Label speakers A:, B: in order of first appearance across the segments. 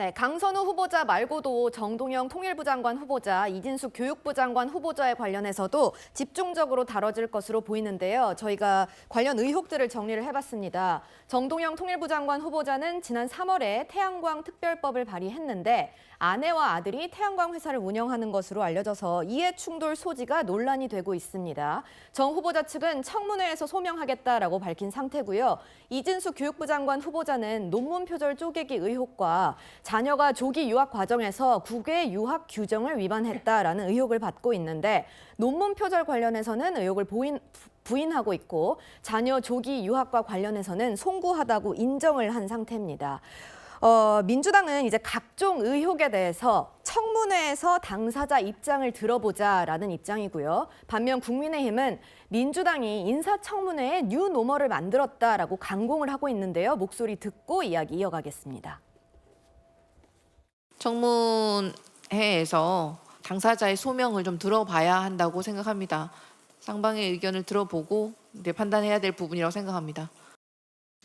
A: 네, 강선우 후보자 말고도 정동영 통일부 장관 후보자, 이진숙 교육부 장관 후보자에 관련해서도 집중적으로 다뤄질 것으로 보이는데요. 저희가 관련 의혹들을 정리를 해봤습니다. 정동영 통일부 장관 후보자는 지난 3월에 태양광 특별법을 발의했는데 아내와 아들이 태양광 회사를 운영하는 것으로 알려져서 이해 충돌 소지가 논란이 되고 있습니다. 정 후보자 측은 청문회에서 소명하겠다라고 밝힌 상태고요. 이진숙 교육부 장관 후보자는 논문 표절 쪼개기 의혹과 자녀가 조기 유학 과정에서 국외 유학 규정을 위반했다라는 의혹을 받고 있는데 논문 표절 관련해서는 의혹을 부인하고 있고 자녀 조기 유학과 관련해서는 송구하다고 인정을 한 상태입니다. 민주당은 이제 각종 의혹에 대해서 청문회에서 당사자 입장을 들어보자라는 입장이고요. 반면 국민의힘은 민주당이 인사청문회에 뉴노멀을 만들었다라고 강공을 하고 있는데요. 목소리 듣고 이야기 이어가겠습니다.
B: 청문회에서 당사자의 소명을 좀 들어봐야 한다고 생각합니다. 쌍방의 의견을 들어보고 이제 판단해야 될 부분이라고 생각합니다.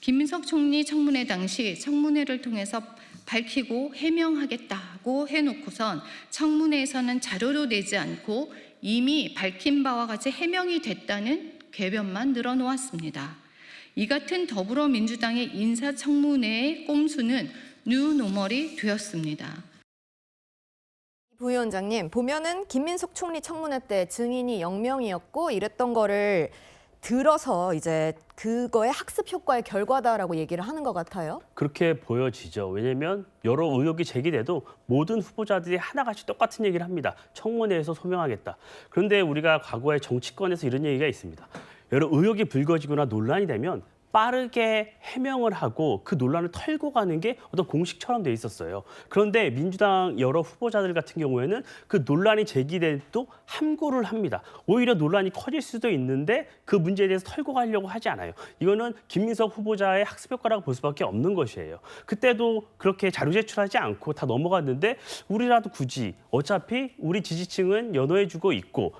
C: 김민석 총리 청문회 당시 청문회를 통해서 밝히고 해명하겠다고 해놓고선 청문회에서는 자료로 내지 않고 이미 밝힌 바와 같이 해명이 됐다는 궤변만 늘어놓았습니다. 이 같은 더불어민주당의 인사청문회의 꼼수는 뉴노멀이 되었습니다.
A: 부위원장님, 보면은 김민석 총리 청문회 때 증인이 0명이었고 이랬던 거를 들어서 이제 그거의 학습 효과의 결과다라고 얘기를 하는 것 같아요.
D: 그렇게 보여지죠. 왜냐하면 여러 의혹이 제기돼도 모든 후보자들이 하나같이 똑같은 얘기를 합니다. 청문회에서 소명하겠다. 그런데 우리가 과거에 정치권에서 이런 얘기가 있습니다. 여러 의혹이 불거지거나 논란이 되면 빠르게 해명을 하고 그 논란을 털고 가는 게 어떤 공식처럼 돼 있었어요. 그런데 민주당 여러 후보자들 같은 경우에는 그 논란이 제기될 또 함구를 합니다. 오히려 논란이 커질 수도 있는데 그 문제에 대해서 털고 가려고 하지 않아요. 이거는 김민석 후보자의 학습 효과라고 볼 수밖에 없는 것이에요. 그때도 그렇게 자료 제출하지 않고 다 넘어갔는데 우리라도 굳이 어차피 우리 지지층은 연호해주고 있고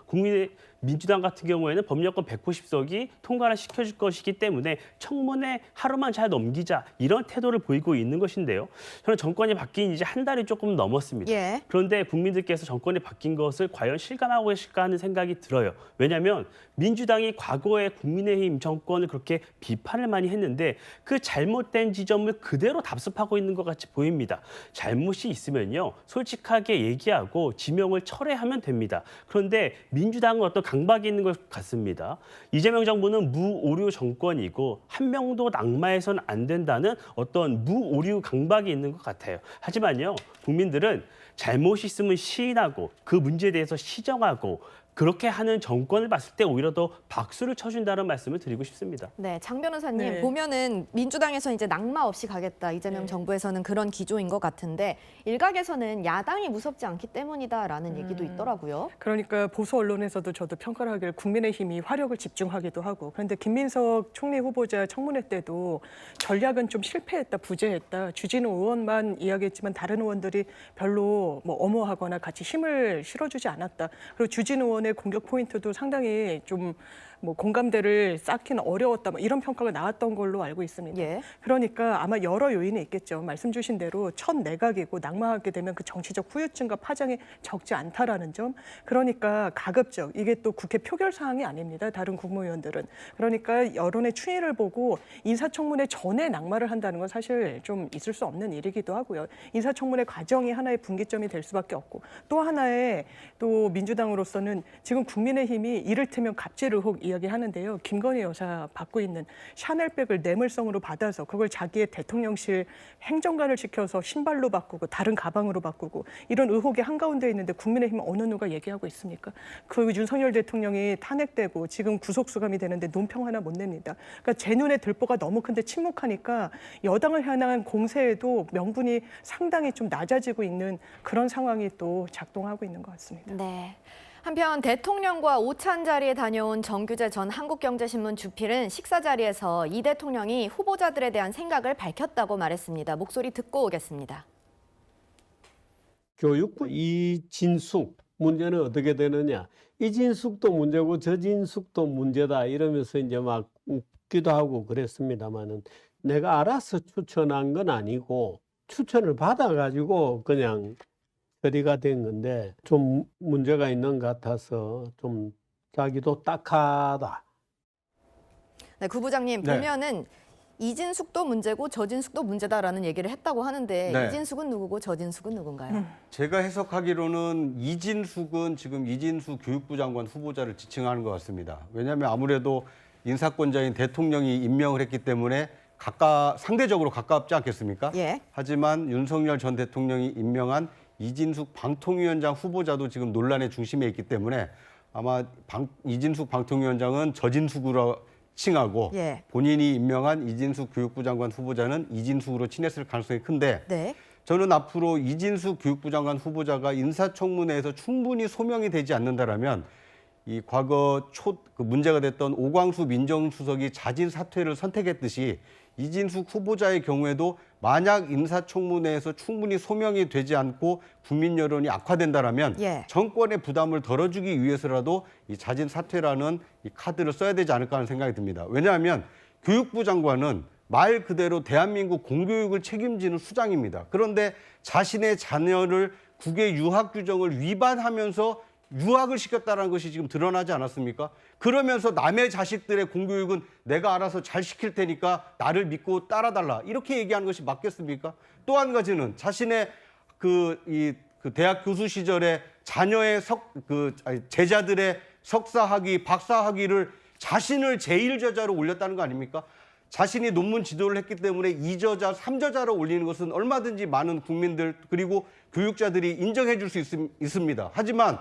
D: 민주당 같은 경우에는 법률권 190석이 통과를 시켜줄 것이기 때문에 청문회 하루만 잘 넘기자 이런 태도를 보이고 있는 것인데요. 저는 정권이 바뀐 이제 한 달이 조금 넘었습니다.
A: 예.
D: 그런데 국민들께서 정권이 바뀐 것을 과연 실감하고 계실까 하는 생각이 들어요. 왜냐하면 민주당이 과거에 국민의힘 정권을 그렇게 비판을 많이 했는데 그 잘못된 지점을 그대로 답습하고 있는 것 같이 보입니다. 잘못이 있으면요. 솔직하게 얘기하고 지명을 철회하면 됩니다. 그런데 민주당은 어떤 강박이 있는 것 같습니다. 이재명 정부는 무오류 정권이고 한 명도 낙마해서는 안 된다는 어떤 무오류 강박이 있는 것 같아요. 하지만요. 국민들은 잘못이 있으면 시인하고 그 문제에 대해서 시정하고 그렇게 하는 정권을 봤을 때 오히려 더 박수를 쳐준다는 말씀을 드리고 싶습니다.
A: 네, 장 변호사님
E: 네.
A: 보면은 민주당에서 이제 낙마 없이 가겠다. 이재명
E: 네.
A: 정부에서는 그런 기조인 것 같은데 일각에서는 야당이 무섭지 않기 때문이다라는 얘기도 있더라고요.
E: 그러니까 보수 언론에서도 저도 평가를 하길 국민의힘이 화력을 집중하기도 하고 그런데 김민석 총리 후보자 청문회 때도 전략은 좀 실패했다, 부재했다. 주진우 의원만 이야기했지만 다른 의원들이 별로 뭐 엄호하거나 같이 힘을 실어주지 않았다. 그리고 주진우 의원의 공격 포인트도 상당히 좀 뭐 공감대를 쌓기는 어려웠다. 뭐 이런 평가가 나왔던 걸로 알고 있습니다.
A: 예.
E: 그러니까 아마 여러 요인이 있겠죠. 말씀 주신 대로 첫 내각이고 낙마하게 되면 그 정치적 후유증과 파장이 적지 않다라는 점. 그러니까 가급적 이게 또 국회 표결 사항이 아닙니다. 다른 국무위원들은. 그러니까 여론의 추이를 보고 인사청문회 전에 낙마를 한다는 건 사실 좀 있을 수 없는 일이기도 하고요. 인사청문회 과정이 하나의 분기점이 될 수밖에 없고 또 하나의 또 민주당으로서는 지금 국민의힘이 이를테면 갑질 의혹 이야기하는데요. 김건희 여사 받고 있는 샤넬백을 뇌물성으로 받아서 그걸 자기의 대통령실 행정관을 시켜서 신발로 바꾸고 다른 가방으로 바꾸고 이런 의혹이 한가운데 있는데 국민의힘 어느 누가 얘기하고 있습니까? 그 윤석열 대통령이 탄핵되고 지금 구속수감이 되는데 논평 하나 못 냅니다. 그러니까 제 눈에 들보가 너무 큰데 침묵하니까 여당을 향한 공세에도 명분이 상당히 좀 낮아지고 있는 그런 상황이 또 작동하고 있는 것 같습니다.
A: 네. 한편 대통령과 오찬 자리에 다녀온 정규재 전 한국경제신문 주필은 식사 자리에서 이 대통령이 후보자들에 대한 생각을 밝혔다고 말했습니다. 목소리 듣고 오겠습니다.
F: 교육부 이진숙 문제는 어떻게 되느냐. 이진숙도 문제고 저진숙도 문제다 이러면서 이제 막 웃기도 하고 그랬습니다만은 내가 알아서 추천한 건 아니고 추천을 받아가지고 그냥 처리가 된 건데 좀 문제가 있는 것 같아서 좀 자기도 딱하다.
A: 네, 구 부장님
G: 네.
A: 보면은 이진숙도 문제고 저진숙도 문제다라는 얘기를 했다고 하는데
G: 네.
A: 이진숙은 누구고 저진숙은 누군가요?
G: 제가 해석하기로는 이진숙은 지금 이진숙 교육부 장관 후보자를 지칭하는 것 같습니다. 왜냐하면 아무래도 인사권자인 대통령이 임명을 했기 때문에 상대적으로 가깝지 않겠습니까?
A: 예.
G: 하지만 윤석열 전 대통령이 임명한 이진숙 방통위원장 후보자도 지금 논란의 중심에 있기 때문에 아마 이진숙 방통위원장은 저진숙으로 칭하고
A: 예.
G: 본인이 임명한 이진숙 교육부 장관 후보자는 이진숙으로 칭했을 가능성이 큰데
A: 네.
G: 저는 앞으로 이진숙 교육부 장관 후보자가 인사청문회에서 충분히 소명이 되지 않는다라면 이 과거 문제가 됐던 오광수 민정수석이 자진 사퇴를 선택했듯이 이진숙 후보자의 경우에도 만약 인사청문회에서 충분히 소명이 되지 않고 국민 여론이 악화된다라면
A: 예.
G: 정권의 부담을 덜어주기 위해서라도 이 자진 사퇴라는 이 카드를 써야 되지 않을까 하는 생각이 듭니다. 왜냐하면 교육부 장관은 말 그대로 대한민국 공교육을 책임지는 수장입니다. 그런데 자신의 자녀를 국외 유학 규정을 위반하면서 유학을 시켰다는 것이 지금 드러나지 않았습니까? 그러면서 남의 자식들의 공교육은 내가 알아서 잘 시킬 테니까 나를 믿고 따라달라. 이렇게 얘기하는 것이 맞겠습니까? 또 한 가지는 자신의 대학 교수 시절에 자녀의 제자들의 석사학위, 박사학위를 자신을 제1저자로 올렸다는 거 아닙니까? 자신이 논문 지도를 했기 때문에 2저자, 3저자로 올리는 것은 얼마든지 많은 국민들 그리고 교육자들이 인정해 줄 수 있습니다. 하지만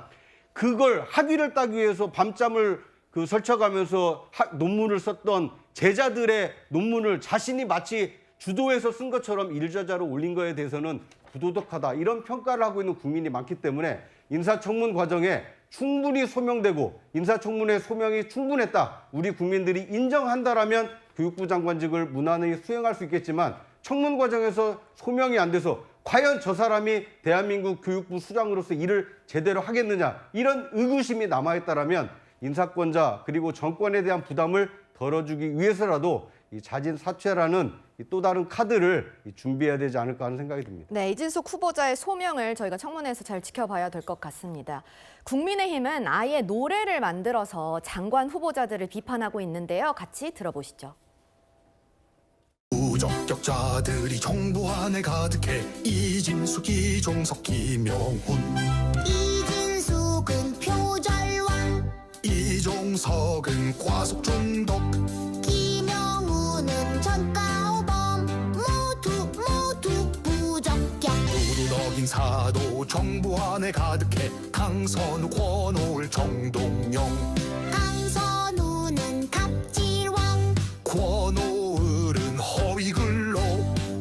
G: 그걸 학위를 따기 위해서 밤잠을 설쳐가면서 논문을 썼던 제자들의 논문을 자신이 마치 주도해서 쓴 것처럼 1저자로 올린 거에 대해서는 부도덕하다. 이런 평가를 하고 있는 국민이 많기 때문에 인사청문 과정에 충분히 소명되고 인사청문회 소명이 충분했다. 우리 국민들이 인정한다라면 교육부 장관직을 무난히 수행할 수 있겠지만 청문 과정에서 소명이 안 돼서 과연 저 사람이 대한민국 교육부 수장으로서 일을 제대로 하겠느냐 이런 의구심이 남아있다라면 인사권자 그리고 정권에 대한 부담을 덜어주기 위해서라도 이 자진 사퇴라는 또 다른 카드를 준비해야 되지 않을까 하는 생각이 듭니다.
A: 네, 이진숙 후보자의 소명을 저희가 청문회에서 잘 지켜봐야 될 것 같습니다. 국민의힘은 아예 노래를 만들어서 장관 후보자들을 비판하고 있는데요. 같이 들어보시죠.
H: 부적격자들이 정부 안에 가득해 이진숙, 이종석, 김영훈.
I: 이진숙은 표절왕,
H: 이종석은 과속 중독.
I: 김영훈은 전가오범, 모두 부적격.
H: 부르덕인 사도 정부 안에 가득해 강선우, 권오을, 정동영.
I: 강선우는 갑질왕,
H: 권오을은 허위글로.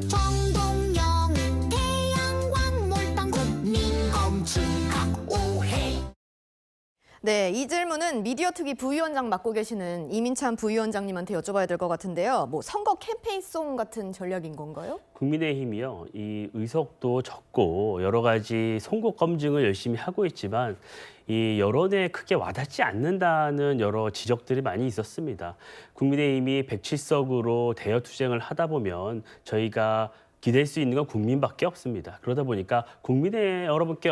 I: 정동영은 태양광 몰빵, 국민검증 각오해.
A: 네, 이 질문은 미디어특위 부위원장 맡고 계시는 이민찬 부위원장님한테 여쭤봐야 될 것 같은데요. 뭐 선거 캠페인송 같은 전략인 건가요?
D: 국민의힘이요, 이 의석도 적고 여러 가지 송곳 검증을 열심히 하고 있지만 이 여론에 크게 와닿지 않는다는 여러 지적들이 많이 있었습니다. 국민의힘이 107석으로 대여투쟁을 하다 보면 저희가 기댈 수 있는 건 국민밖에 없습니다. 그러다 보니까 국민의 여러분께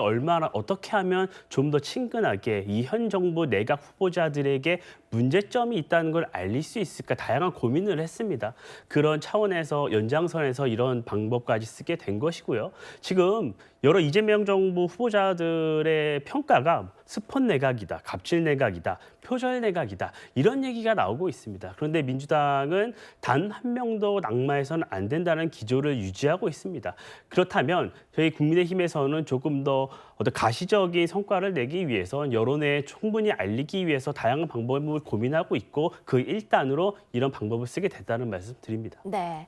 D: 어떻게 하면 좀 더 친근하게 이 현 정부 내각 후보자들에게 문제점이 있다는 걸 알릴 수 있을까 다양한 고민을 했습니다. 그런 차원에서 연장선에서 이런 방법까지 쓰게 된 것이고요. 지금 여러 이재명 정부 후보자들의 평가가 스폰 내각이다, 갑질 내각이다, 표절 내각이다 이런 얘기가 나오고 있습니다. 그런데 민주당은 단 한 명도 낙마해서는 안 된다는 기조를 유지하고 있습니다. 그렇다면 저희 국민의힘에서는 조금 더 어떤 가시적인 성과를 내기 위해서 여론에 충분히 알리기 위해서 다양한 방법을 고민하고 있고 그 일단으로 이런 방법을 쓰게 됐다는 말씀 드립니다.
A: 네.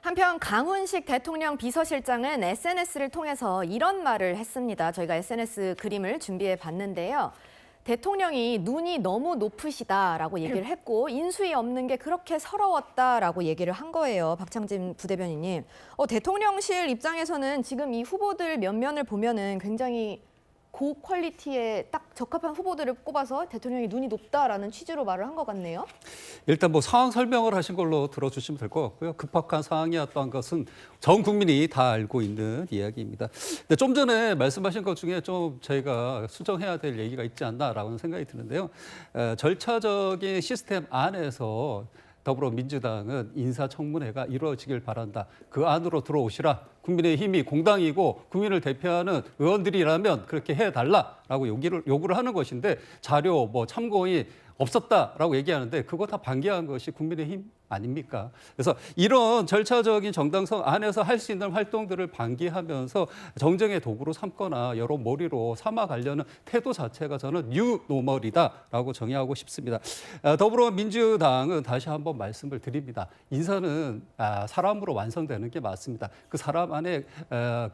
A: 한편 강훈식 대통령 비서실장은 SNS를 통해서 이런 말을 했습니다. 저희가 SNS 그림을 준비해 봤는데요. 대통령이 눈이 너무 높으시다라고 얘기를 했고 인수위 없는 게 그렇게 서러웠다라고 얘기를 한 거예요. 박창진 부대변인님. 대통령실 입장에서는 지금 이 후보들 면면을 보면은 굉장히 고퀄리티에 딱 적합한 후보들을 꼽아서 대통령이 눈이 높다라는 취지로 말을 한 것 같네요.
J: 일단 뭐 상황 설명을 하신 걸로 들어주시면 될 것 같고요. 급박한 상황이었던 것은 전 국민이 다 알고 있는 이야기입니다. 근데 좀 전에 말씀하신 것 중에 좀 저희가 수정해야 될 얘기가 있지 않나라는 생각이 드는데요. 절차적인 시스템 안에서 더불어민주당은 인사청문회가 이루어지길 바란다. 그 안으로 들어오시라. 국민의힘이 공당이고 국민을 대표하는 의원들이라면 그렇게 해달라라고 요구를 하는 것인데 자료 뭐 참고인 없었다라고 얘기하는데 그거 다 반기한 것이 국민의힘 아닙니까? 그래서 이런 절차적인 정당성 안에서 할 수 있는 활동들을 반기하면서 정쟁의 도구로 삼거나 여러 몰이로 삼아가려는 태도 자체가 저는 뉴노멀이다라고 정의하고 싶습니다. 더불어민주당은 다시 한번 말씀을 드립니다. 인사는 사람으로 완성되는 게 맞습니다. 그 사람 안에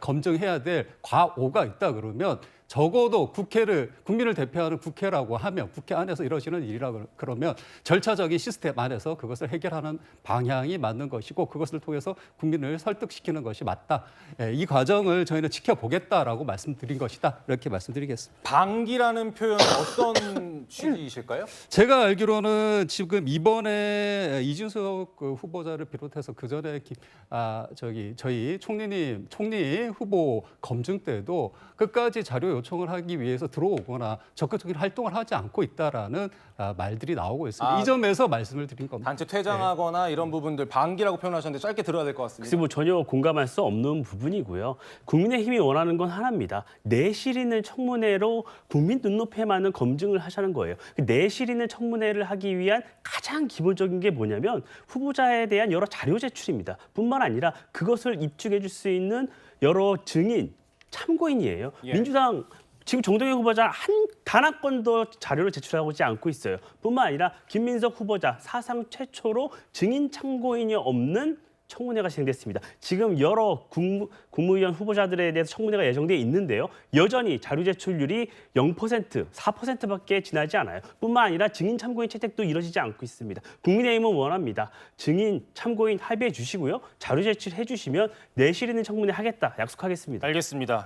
J: 검증해야 될 과오가 있다 그러면 적어도 국민을 대표하는 국회라고 하면 국회 안에서 이루어지는 일이라 그러면 절차적인 시스템 안에서 그것을 해결하는 방향이 맞는 것이고 그것을 통해서 국민을 설득시키는 것이 맞다. 이 과정을 저희는 지켜보겠다라고 말씀드린 것이다. 이렇게 말씀드리겠습니다.
K: 방기라는 표현은 어떤 취지이실까요?
J: 제가 알기로는 지금 이번에 이준석 후보자를 비롯해서 그 전에 저희 총리 후보 검증 때도 끝까지 자료 요청을 하기 위해서 들어오거나 적극적인 활동을 하지 않고 있다라는 말들이 나오고 있습니다. 이 점에서 말씀을 드린 겁니다.
K: 단체 퇴장하거나 이런 부분들 방기라고 표현하셨는데 짧게 들어야 될 것 같습니다.
D: 글쎄 뭐 전혀 공감할 수 없는 부분이고요. 국민의힘이 원하는 건 하나입니다. 내실 있는 청문회로 국민 눈높이에 맞는 검증을 하자는 거예요. 그 내실 있는 청문회를 하기 위한 가장 기본적인 게 뭐냐면 후보자에 대한 여러 자료 제출입니다. 뿐만 아니라 그것을 입증해 줄 수 있는 여러 증인, 참고인이에요.
K: 예.
D: 민주당 지금 정동영 후보자 단 한 건도 자료를 제출하고 있지 않고 있어요. 뿐만 아니라 김민석 후보자 사상 최초로 증인 참고인이 없는 청문회가 진행됐습니다. 지금 여러 국무위원 후보자들에 대해서 청문회가 예정돼 있는데요. 여전히 자료 제출률이 0%, 4%밖에 지나지 않아요. 뿐만 아니라 증인 참고인 채택도 이루어지지 않고 있습니다. 국민의힘은 원합니다. 증인 참고인 합의해 주시고요. 자료 제출해 주시면 내실 있는 청문회 하겠다 약속하겠습니다.
K: 알겠습니다.